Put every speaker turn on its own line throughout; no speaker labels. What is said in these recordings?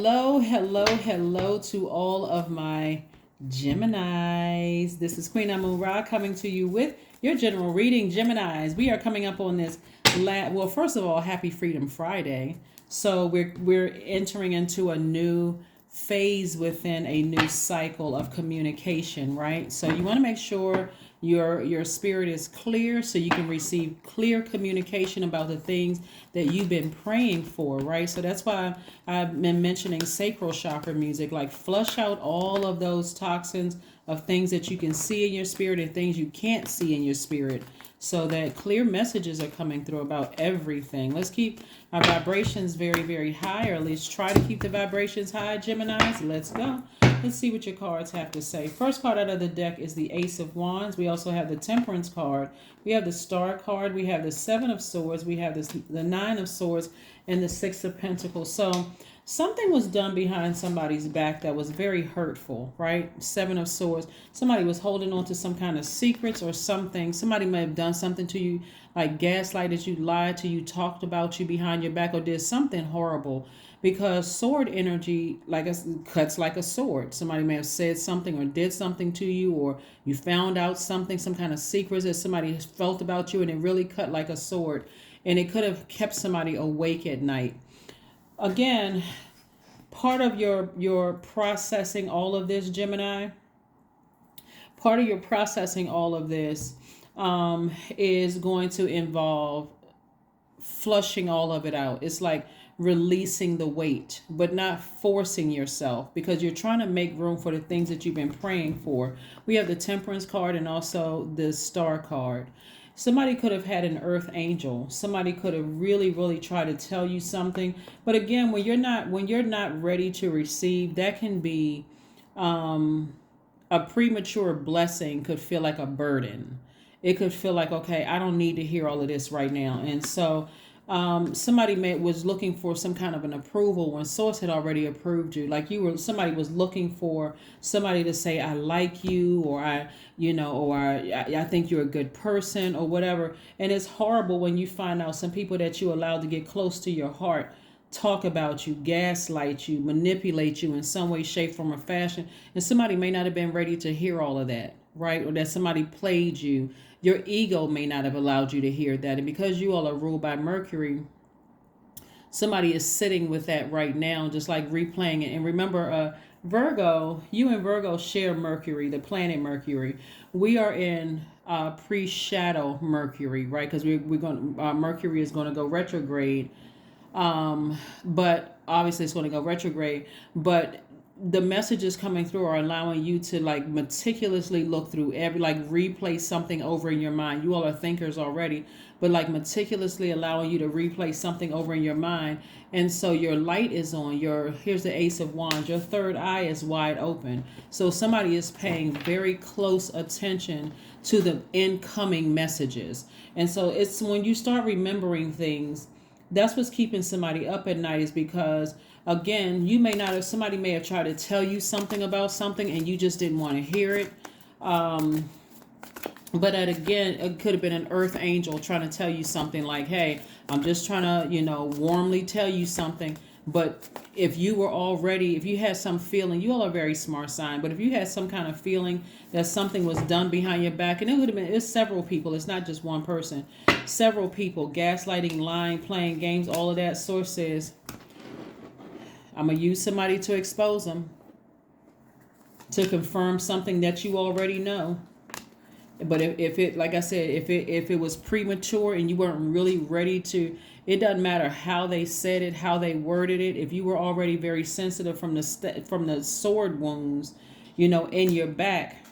Hello, hello, hello to all of my Geminis. This is Queen Amun Ra coming to you with your general reading. Geminis, we are coming up on this. Well, first of all, Happy Freedom Friday. So we're entering into a new phase within a new cycle of communication, right? So you want to make sure your spirit is clear so you can receive clear communication about the things that you've been praying for, right? So that's why I've been mentioning sacral chakra music, like flush out all of those toxins of things that you can see in your spirit and things you can't see in your spirit, so that clear messages are coming through about everything. Let's keep our vibrations very, very high, or at least try to keep the vibrations high, Geminis. Let's go. Let's see what your cards have to say. First card out of the deck is the Ace of Wands. We also have the Temperance card. We have the Star card. We have the Seven of Swords. We have the Nine of Swords and the Six of Pentacles. So something was done behind somebody's back that was very hurtful, right? Seven of Swords. Somebody was holding on to some kind of secrets or something. Somebody may have done something to you, like gaslighted you, lied to you, talked about you behind your back, or did something horrible. Because sword energy, cuts like a sword. Somebody may have said something or did something to you, or you found out something, some kind of secrets that somebody has felt about you, and it really cut like a sword. And it could have kept somebody awake at night. Again, part of your processing all of this, Gemini, part of your processing all of this is going to involve flushing all of it out. It's like releasing the weight, but not forcing yourself, because you're trying to make room for the things that you've been praying for. We have the Temperance card and also the Star card. Somebody could have had an earth angel. Somebody could have really, really tried to tell you something. But again, when you're not ready to receive, that can be a premature blessing. Could feel like a burden. It could feel like, okay, I don't need to hear all of this right now. And so somebody was looking for some kind of an approval when source had already approved you. Like somebody was looking for somebody to say, I like you, or I think you're a good person, or whatever. And it's horrible when you find out some people that you allowed to get close to your heart talk about you, gaslight you, manipulate you in some way, shape, form, or fashion. And somebody may not have been ready to hear all of that, right? Or that somebody played you. Your ego may not have allowed you to hear that. And because you all are ruled by Mercury, somebody is sitting with that right now, just like replaying it. And remember, Virgo, you and Virgo share Mercury, the planet Mercury. We are in pre-shadow Mercury, right? Because we're going Mercury is going to go retrograde. But obviously it's going to go retrograde. But the messages coming through are allowing you to like meticulously look through replay something over in your mind. You all are thinkers already, but like meticulously allowing you to replay something over in your mind. And so your light is on. Here's the Ace of Wands. Your third eye is wide open. So somebody is paying very close attention to the incoming messages. And so it's when you start remembering things, that's what's keeping somebody up at night, is because again, somebody may have tried to tell you something about something and you just didn't want to hear it. But again, it could have been an earth angel trying to tell you something like, hey, I'm just trying to, warmly tell you something. But if you had some feeling, you all are very smart sign, but if you had some kind of feeling that something was done behind your back, and it's several people, it's not just one person, several people, gaslighting, lying, playing games, all of that, source says, I'm going to use somebody to expose them, to confirm something that you already know. But if it, like I said, if it was premature and you weren't really ready to, it doesn't matter how they said it, how they worded it. If you were already very sensitive from the sword wounds, in your back,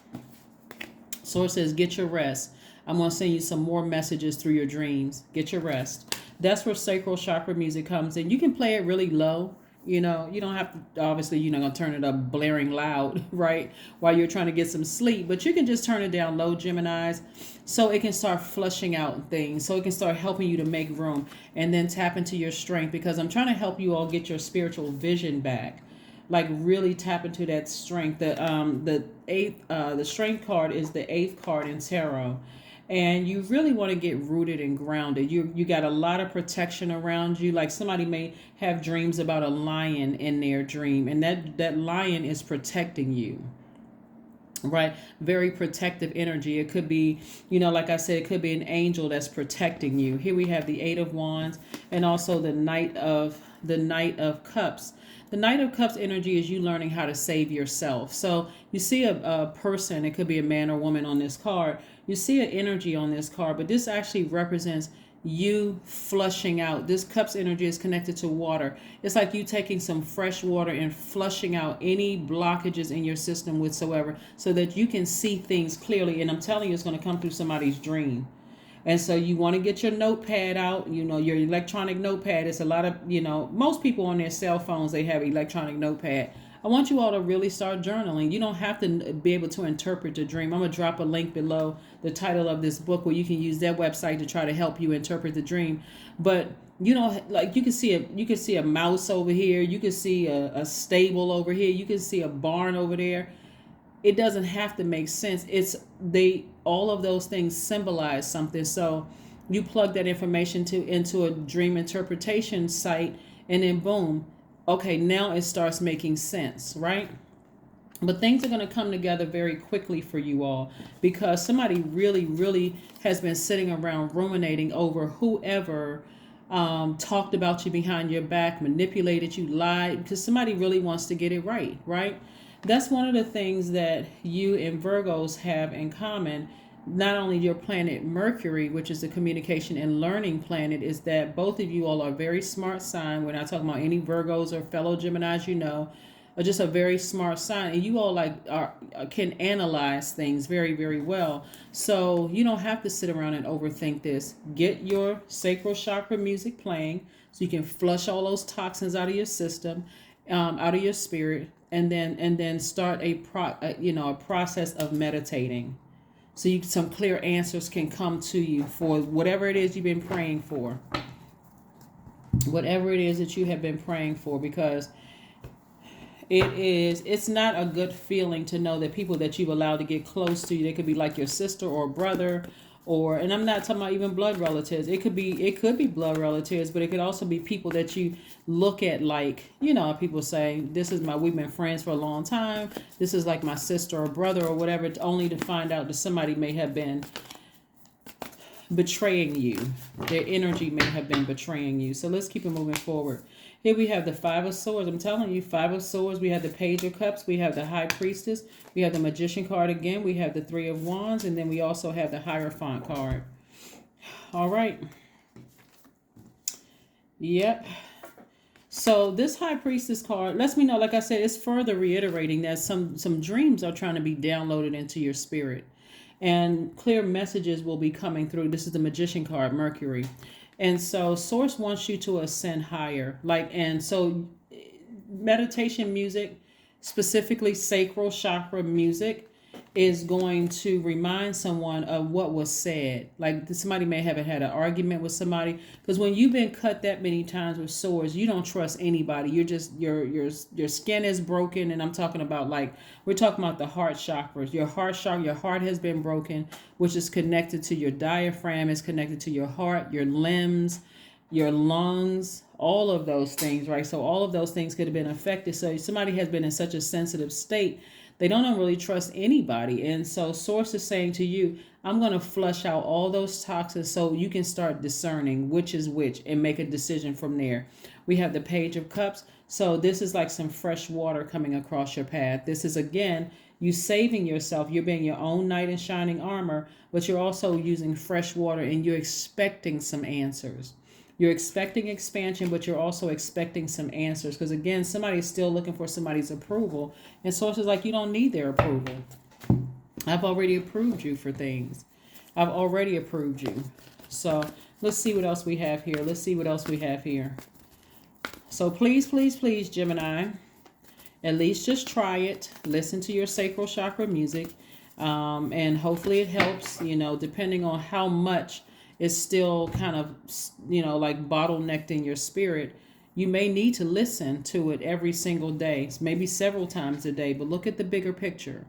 source says, get your rest. I'm going to send you some more messages through your dreams. Get your rest. That's where sacral chakra music comes in. You can play it really low. You don't have to, obviously, you're not going to turn it up blaring loud, right, while you're trying to get some sleep. But you can just turn it down low, Geminis, so it can start flushing out things, so it can start helping you to make room, and then tap into your strength, because I'm trying to help you all get your spiritual vision back. Like really tap into that strength. The strength card is the 8th card in tarot. and you really want to get rooted and grounded. You got a lot of protection around you. Like somebody may have dreams about a lion in their dream, and that lion is protecting you. Right, very protective energy. It could be, like I said, it could be an angel that's protecting you. Here we have the Eight of Wands, and also the Knight of Cups. The Knight of Cups energy is you learning how to save yourself. So you see a person, it could be a man or woman on this card. You see an energy on this card, but this actually represents you flushing out. This cups energy is connected to water. It's like you taking some fresh water and flushing out any blockages in your system whatsoever, so that you can see things clearly. And I'm telling you, it's going to come through somebody's dream. And so you want to get your notepad out, your electronic notepad. It's a lot of, most people on their cell phones, they have electronic notepad. I want you all to really start journaling. You don't have to be able to interpret the dream. I'm going to drop a link below the title of this book where you can use their website to try to help you interpret the dream. But, like you can see a mouse over here. You can see a stable over here. You can see a barn over there. It doesn't have to make sense. All of those things symbolize something. So you plug that information into a dream interpretation site, and then boom, okay, now it starts making sense, right? But things are going to come together very quickly for you all, because somebody really, really has been sitting around ruminating over whoever talked about you behind your back, manipulated you, lied, because somebody really wants to get it right, right? That's one of the things that you and Virgos have in common. Not only your planet Mercury, which is the communication and learning planet, is that both of you all are very smart sign. We're not talking about any Virgos or fellow Geminis, or just a very smart sign. And you all can analyze things very, very well. So you don't have to sit around and overthink this. Get your sacral chakra music playing so you can flush all those toxins out of your system, out of your spirit, and then start a process of meditating. So some clear answers can come to you for whatever it is you've been praying for. Whatever it is that you have been praying for, because it's not a good feeling to know that people that you've allowed to get close to you, they could be like your sister or brother, and I'm not talking about even blood relatives. It could be blood relatives, but it could also be people that you look at like, people say, we've been friends for a long time. This is like my sister or brother or whatever, only to find out that somebody may have been betraying you. Their energy may have been betraying you. So let's keep it moving forward. Here we have the Five of Swords. I'm telling you, Five of Swords. We have the Page of Cups. We have the High Priestess. We have the Magician card again. We have the Three of Wands. And then we also have the Hierophant card. All right. Yep. So this High Priestess card lets me know, like I said, it's further reiterating that some dreams are trying to be downloaded into your spirit. And clear messages will be coming through. This is the Magician card, Mercury. And so Source wants you to ascend higher. And so meditation music, specifically sacral chakra music, is going to remind someone of what was said. Like somebody may have had an argument with somebody, because when you've been cut that many times with swords, you don't trust anybody. You're just your skin is broken, and I'm talking about we're talking about the heart chakras. Your heart has been broken, which is connected to your diaphragm, is connected to your heart, your limbs, your lungs, all of those things, right? So all of those things could have been affected. So somebody has been in such a sensitive state, they don't really trust anybody. And so Source is saying to you, I'm going to flush out all those toxins so you can start discerning which is which and make a decision from there. We have the Page of Cups. So this is like some fresh water coming across your path. This is, again, you saving yourself. You're being your own knight in shining armor, but you're also using fresh water, and you're expecting some answers. You're expecting expansion, but you're also expecting some answers. Because again, somebody's still looking for somebody's approval. And Source is like, you don't need their approval. I've already approved you for things. I've already approved you. So let's see what else we have here. Let's see what else we have here. So please, please, please, Gemini, at least just try it. Listen to your sacral chakra music. And hopefully it helps, depending on how much is still kind of, like bottlenecked in your spirit. You may need to listen to it every single day, maybe several times a day, but look at the bigger picture.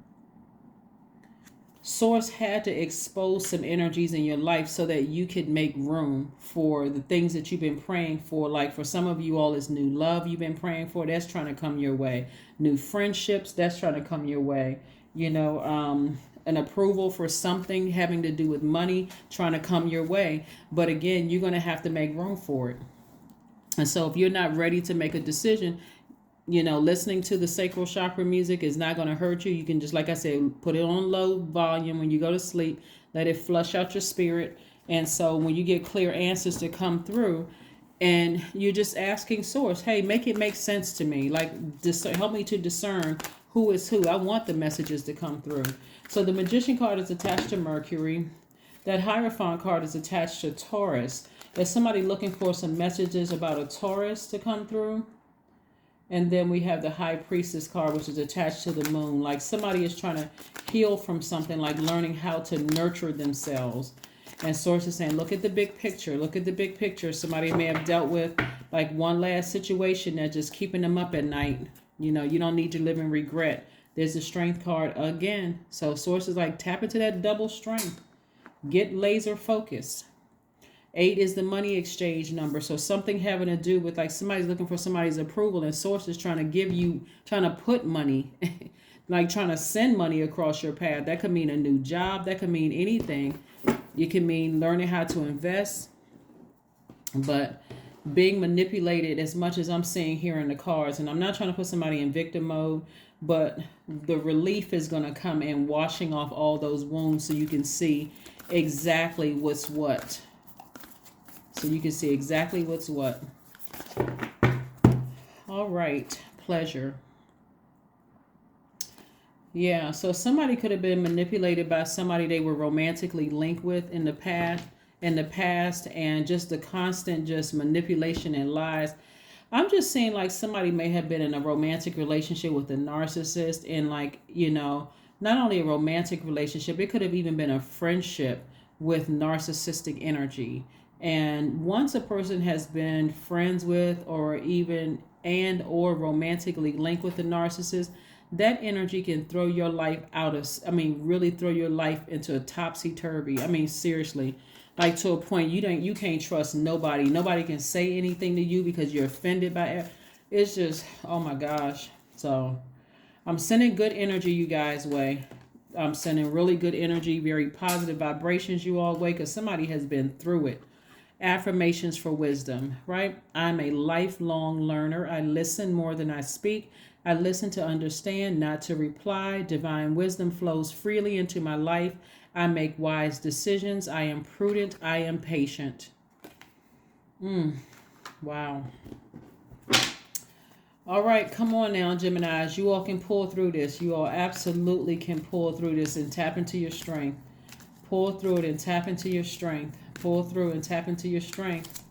Source had to expose some energies in your life so that you could make room for the things that you've been praying for. Like for some of you all, it's new love you've been praying for. That's trying to come your way. New friendships, that's trying to come your way. An approval for something having to do with money trying to come your way. But again, you're going to have to make room for it. And so if you're not ready to make a decision, listening to the sacral chakra music is not going to hurt you. You can just, like I said, put it on low volume when you go to sleep. Let it flush out your spirit. And so when you get clear answers to come through, and you're just asking source, hey, make it make sense to me. Like, help me to discern who is who. I want the messages to come through. So the Magician card is attached to Mercury. That Hierophant card is attached to Taurus. Is somebody looking for some messages about a Taurus to come through? And then we have the High Priestess card, which is attached to the Moon. Like somebody is trying to heal from something, like learning how to nurture themselves. And Source is saying, look at the big picture. Look at the big picture. Somebody may have dealt with like one last situation that's just keeping them up at night. You don't need to live in regret. There's the Strength card again. So Source is like, tap into that double strength. Get laser focused. 8 is the money exchange number. So something having to do with like somebody's looking for somebody's approval, and Source is trying to put money, like trying to send money across your path. That could mean a new job. That could mean anything. It can mean learning how to invest. But being manipulated, as much as I'm seeing here in the cards, and I'm not trying to put somebody in victim mode, but the relief is going to come in washing off all those wounds so you can see exactly what's what. So you can see exactly what's what. All right. Pleasure. Yeah. So somebody could have been manipulated by somebody they were romantically linked with in the past, and just the constant just manipulation and lies. I'm just saying like somebody may have been in a romantic relationship with a narcissist, and not only a romantic relationship, it could have even been a friendship with narcissistic energy. And once a person has been friends with or romantically linked with a narcissist, that energy can throw your life really throw your life into a topsy-turvy. Seriously, like to a point you can't trust nobody. Nobody can say anything to you because you're offended by it. It's just, oh my gosh. So I'm sending good energy you guys' way. I'm sending really good energy, very positive vibrations you all way, because somebody has been through it. Affirmations for wisdom, right? I'm a lifelong learner. I listen more than I speak. I listen to understand, not to reply. Divine wisdom flows freely into my life. I make wise decisions. I am prudent. I am patient. Wow. All right, come on now, Geminis. You all can pull through this. You all absolutely can pull through this and tap into your strength. Pull through it and tap into your strength. Pull through and tap into your strength.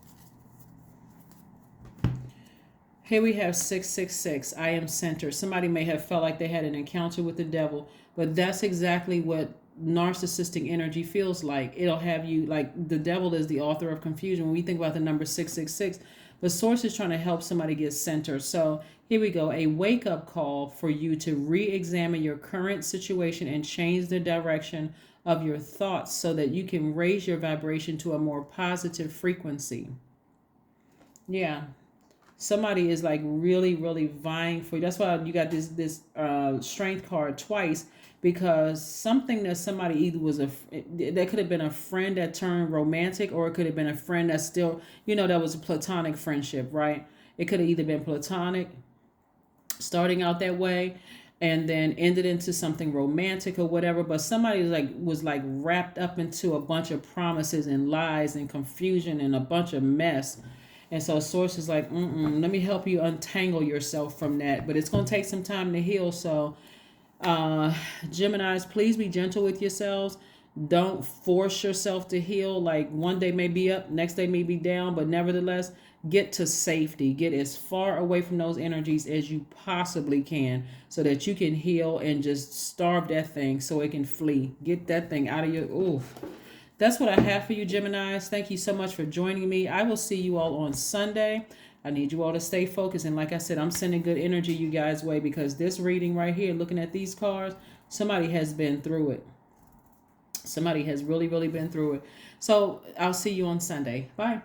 Here we have 666. I am centered. Somebody may have felt like they had an encounter with the devil, but that's exactly what narcissistic energy feels like. It'll have you like the devil is the author of confusion. When we think about the number 666, the source is trying to help somebody get centered. So here we go. A wake-up call for you to re-examine your current situation and change the direction of your thoughts so that you can raise your vibration to a more positive frequency. Yeah. Somebody is like really, really vying for you. That's why you got this strength card twice, because something that somebody either was that could have been a friend that turned romantic, or it could have been a friend that still, that was a platonic friendship, right? It could have either been platonic, starting out that way, and then ended into something romantic or whatever. But somebody was wrapped up into a bunch of promises and lies and confusion and a bunch of mess. And so source is like, let me help you untangle yourself from that. But it's going to take some time to heal. So Geminis, please be gentle with yourselves. Don't force yourself to heal. Like one day may be up, next day may be down, but nevertheless, get to safety. Get as far away from those energies as you possibly can so that you can heal and just starve that thing so it can flee. Get that thing out of your, oof. That's what I have for you, Geminis. Thank you so much for joining me. I will see you all on Sunday. I need you all to stay focused. And like I said, I'm sending good energy you guys' way, because this reading right here, looking at these cards, somebody has been through it. Somebody has really, really been through it. So I'll see you on Sunday. Bye.